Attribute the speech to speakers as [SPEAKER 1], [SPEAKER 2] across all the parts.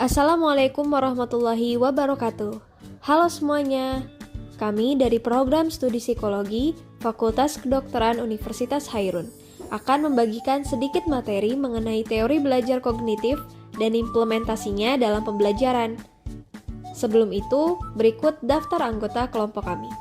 [SPEAKER 1] Assalamualaikum warahmatullahi wabarakatuh. Halo semuanya, kami dari Program Studi Psikologi Fakultas Kedokteran Universitas Hairun akan membagikan sedikit materi mengenai teori belajar kognitif dan implementasinya dalam pembelajaran. Sebelum itu, berikut daftar anggota kelompok kami.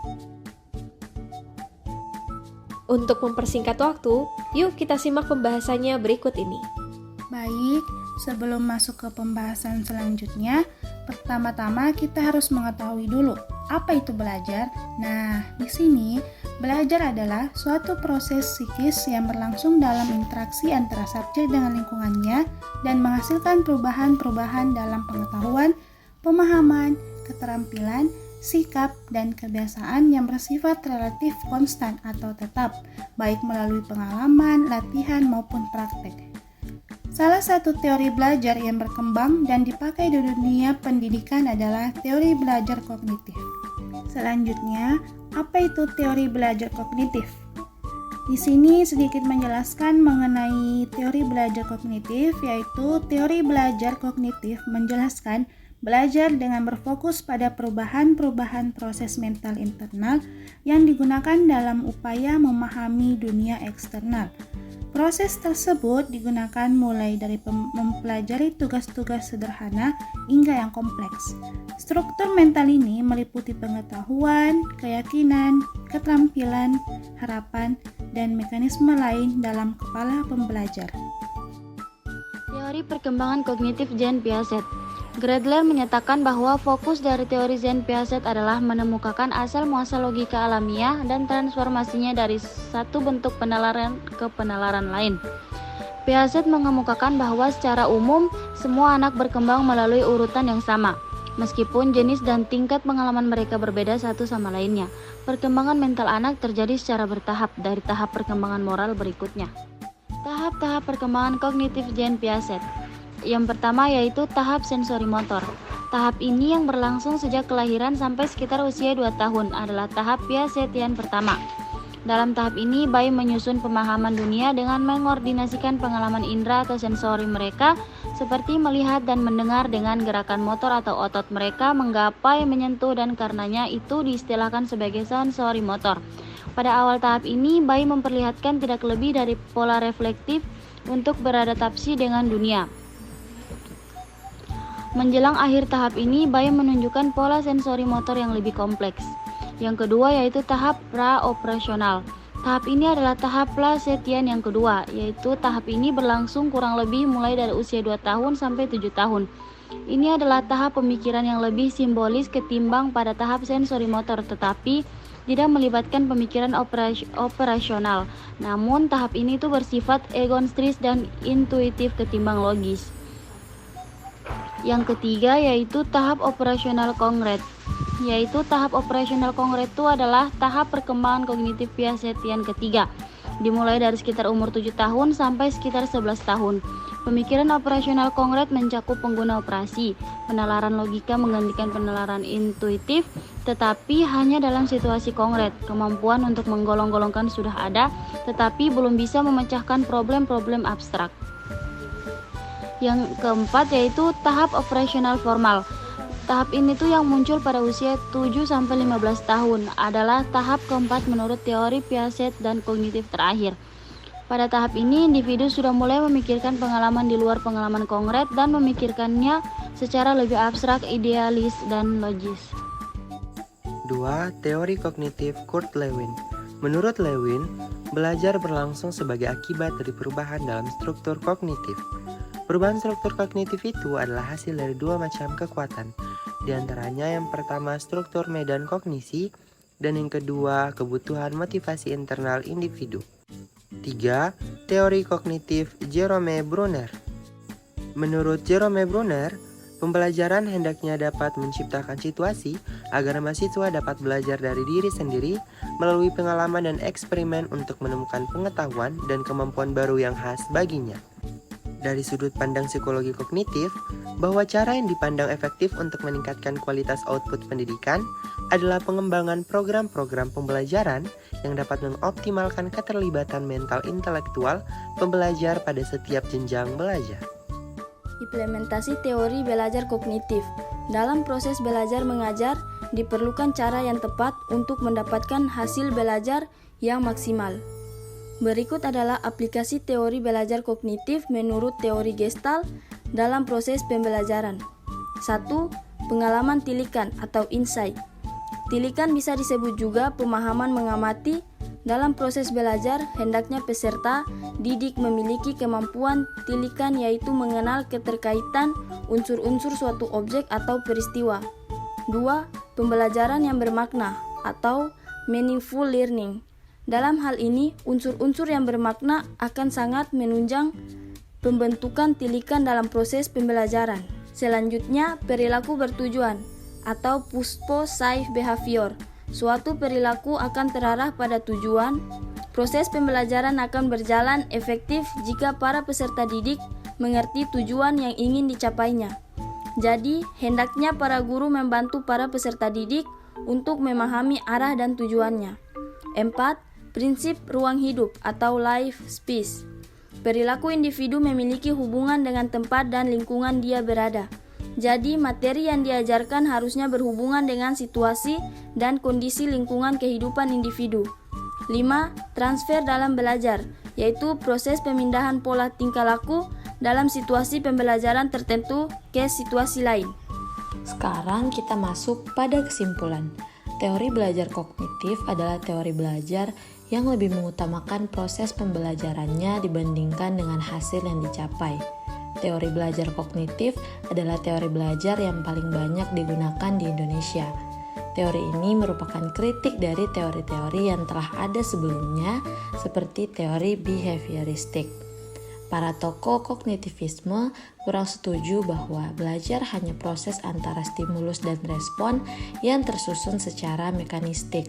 [SPEAKER 1] Untuk mempersingkat waktu, yuk kita simak pembahasannya berikut ini.
[SPEAKER 2] Baik, sebelum masuk ke pembahasan selanjutnya, pertama-tama kita harus mengetahui dulu apa itu belajar. Nah, di sini belajar adalah suatu proses psikis yang berlangsung dalam interaksi antara subjek dengan lingkungannya dan menghasilkan perubahan-perubahan dalam pengetahuan, pemahaman, keterampilan, sikap, dan kebiasaan yang bersifat relatif konstan atau tetap, baik melalui pengalaman, latihan, maupun praktek. Salah satu teori belajar yang berkembang dan dipakai di dunia pendidikan adalah teori belajar kognitif. Selanjutnya, apa itu teori belajar kognitif? Di sini sedikit menjelaskan mengenai teori belajar kognitif, yaitu teori belajar kognitif menjelaskan belajar dengan berfokus pada perubahan-perubahan proses mental internal yang digunakan dalam upaya memahami dunia eksternal. Proses tersebut digunakan mulai dari mempelajari tugas-tugas sederhana hingga yang kompleks. Struktur mental ini meliputi pengetahuan, keyakinan, keterampilan, harapan, dan mekanisme lain dalam kepala pembelajar.
[SPEAKER 3] Teori perkembangan kognitif Jean Piaget. Gredler menyatakan bahwa fokus dari teori Jean Piaget adalah menemukan asal-muasal logika alamiah dan transformasinya dari satu bentuk penalaran ke penalaran lain. Piaget mengemukakan bahwa secara umum semua anak berkembang melalui urutan yang sama, meskipun jenis dan tingkat pengalaman mereka berbeda satu sama lainnya. Perkembangan mental anak terjadi secara bertahap dari tahap perkembangan moral berikutnya. Tahap-tahap perkembangan kognitif Jean Piaget. Yang pertama yaitu tahap sensori motor. Tahap ini yang berlangsung sejak kelahiran sampai sekitar usia 2 tahun adalah tahap Piagetian pertama. Dalam tahap ini, bayi menyusun pemahaman dunia dengan mengordinasikan pengalaman indera atau sensori mereka seperti melihat dan mendengar dengan gerakan motor atau otot mereka menggapai, menyentuh, dan karenanya itu diistilahkan sebagai sensori motor. Pada awal tahap ini, bayi memperlihatkan tidak lebih dari pola reflektif untuk beradaptasi dengan dunia. Menjelang akhir tahap ini, bayi menunjukkan pola sensori motor yang lebih kompleks. Yang kedua yaitu tahap pra-operasional. Tahap ini adalah tahap Piagetian yang kedua, yaitu tahap ini berlangsung kurang lebih mulai dari usia 2 tahun sampai 7 tahun. Ini adalah tahap pemikiran yang lebih simbolis ketimbang pada tahap sensori motor, tetapi tidak melibatkan pemikiran operasional. Namun tahap ini tuh bersifat egosentris dan intuitif ketimbang logis. Yang ketiga yaitu tahap operasional konkret. Yaitu tahap operasional konkret itu adalah tahap perkembangan kognitif Piagetian ketiga, dimulai dari sekitar umur 7 tahun sampai sekitar 11 tahun. Pemikiran operasional konkret mencakup pengguna operasi. Penalaran logika menggantikan penalaran intuitif, tetapi hanya dalam situasi konkret. Kemampuan untuk menggolong-golongkan sudah ada, tetapi belum bisa memecahkan problem-problem abstrak. Yang keempat yaitu tahap operasional formal. Tahap ini tuh yang muncul pada usia 7-15 tahun adalah tahap keempat menurut teori Piaget dan kognitif terakhir. Pada tahap ini, individu sudah mulai memikirkan pengalaman di luar pengalaman konkret dan memikirkannya secara lebih abstrak, idealis, dan logis.
[SPEAKER 4] 2. Teori kognitif Kurt Lewin. Menurut Lewin, belajar berlangsung sebagai akibat dari perubahan dalam struktur kognitif. Perubahan struktur kognitif itu adalah hasil dari 2 macam kekuatan. Di antaranya yang pertama struktur medan kognisi dan yang kedua kebutuhan motivasi internal individu. 3. Teori kognitif Jerome Bruner. Menurut Jerome Bruner, pembelajaran hendaknya dapat menciptakan situasi agar mahasiswa dapat belajar dari diri sendiri melalui pengalaman dan eksperimen untuk menemukan pengetahuan dan kemampuan baru yang khas baginya. Dari sudut pandang psikologi kognitif, bahwa cara yang dipandang efektif untuk meningkatkan kualitas output pendidikan adalah pengembangan program-program pembelajaran yang dapat mengoptimalkan keterlibatan mental intelektual pembelajar pada setiap jenjang belajar.
[SPEAKER 5] Implementasi teori belajar kognitif. Dalam proses belajar mengajar, diperlukan cara yang tepat untuk mendapatkan hasil belajar yang maksimal. Berikut adalah aplikasi teori belajar kognitif menurut teori Gestalt dalam proses pembelajaran. 1. Pengalaman tilikan atau insight. Tilikan bisa disebut juga pemahaman mengamati. Dalam proses belajar, hendaknya peserta didik memiliki kemampuan tilikan, yaitu mengenal keterkaitan unsur-unsur suatu objek atau peristiwa. 2. Pembelajaran yang bermakna atau meaningful learning. Dalam hal ini, unsur-unsur yang bermakna akan sangat menunjang pembentukan tilikan dalam proses pembelajaran. Selanjutnya, perilaku bertujuan atau purpose behavior. Suatu perilaku akan terarah pada tujuan. Proses pembelajaran akan berjalan efektif jika para peserta didik mengerti tujuan yang ingin dicapainya. Jadi, hendaknya para guru membantu para peserta didik untuk memahami arah dan tujuannya. 4. Prinsip ruang hidup atau life space. Perilaku individu memiliki hubungan dengan tempat dan lingkungan dia berada. Jadi, materi yang diajarkan harusnya berhubungan dengan situasi dan kondisi lingkungan kehidupan individu. 5. Transfer dalam belajar, yaitu proses pemindahan pola tingkah laku dalam situasi pembelajaran tertentu ke situasi lain.
[SPEAKER 6] Sekarang kita masuk pada kesimpulan. Teori belajar kognitif adalah teori belajar yang lebih mengutamakan proses pembelajarannya dibandingkan dengan hasil yang dicapai. Teori belajar kognitif adalah teori belajar yang paling banyak digunakan di Indonesia. Teori ini merupakan kritik dari teori-teori yang telah ada sebelumnya, seperti teori behavioristik. Para tokoh kognitivisme kurang setuju bahwa belajar hanya proses antara stimulus dan respon yang tersusun secara mekanistik.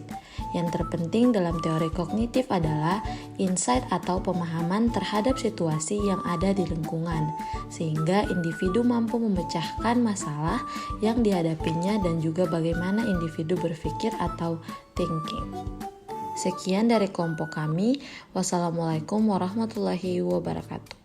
[SPEAKER 6] Yang terpenting dalam teori kognitif adalah insight atau pemahaman terhadap situasi yang ada di lingkungan, sehingga individu mampu memecahkan masalah yang dihadapinya dan juga bagaimana individu berpikir atau thinking. Sekian dari kelompok kami. Wassalamualaikum warahmatullahi wabarakatuh.